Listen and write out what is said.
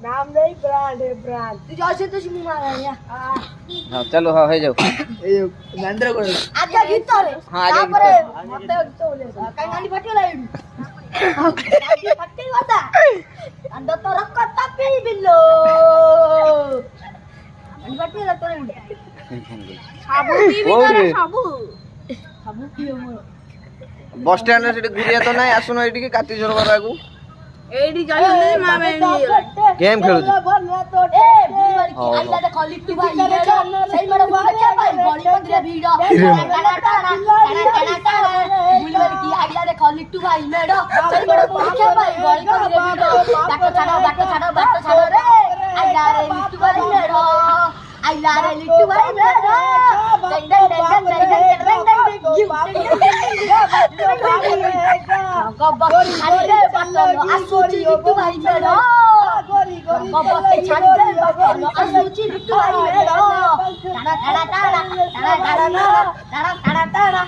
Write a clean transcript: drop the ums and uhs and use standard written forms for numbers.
नाम नहीं ब्रांड है ब्रांड तू जैसे तो सिम मारा है हां चलो हां हे जाओ ए नंद्र को आगे गीत रे हां आगे तापरे मते गीत बोले काय गाली फटेला गाली फटे होता अंदर तो रक्क तापी बिल्लो गाली फटेला तो साबु पीबी करे साबु साबु पियो मोर बस स्टैंड रे सेठी गुरिया तो नाही आसुनो एठी के काटी झोर बारागु एडी जाई मा बेनी गेम खेलु ए बुवारी की आइला दे खली तू भाई सही मेरे बाचा भाई बड़ी पदरे भीड़ बुवारी की आइला दे खली तू भाई मेडो सही मेरे बाचा भाई बड़ी पदरे भीड़ बाटो छाड़ो रे आइला रे लिट्टू भाई मेडो आइला रे लिट्टू भाई मेडो डंग डंग डंग डंग गब्बर खाली रे बाटो आसुची लिट्टू भाई मेडो गब्बर छाड़ी रे बाटो आसुची लिट्टू भाई मेडो टाड़ा टाड़ा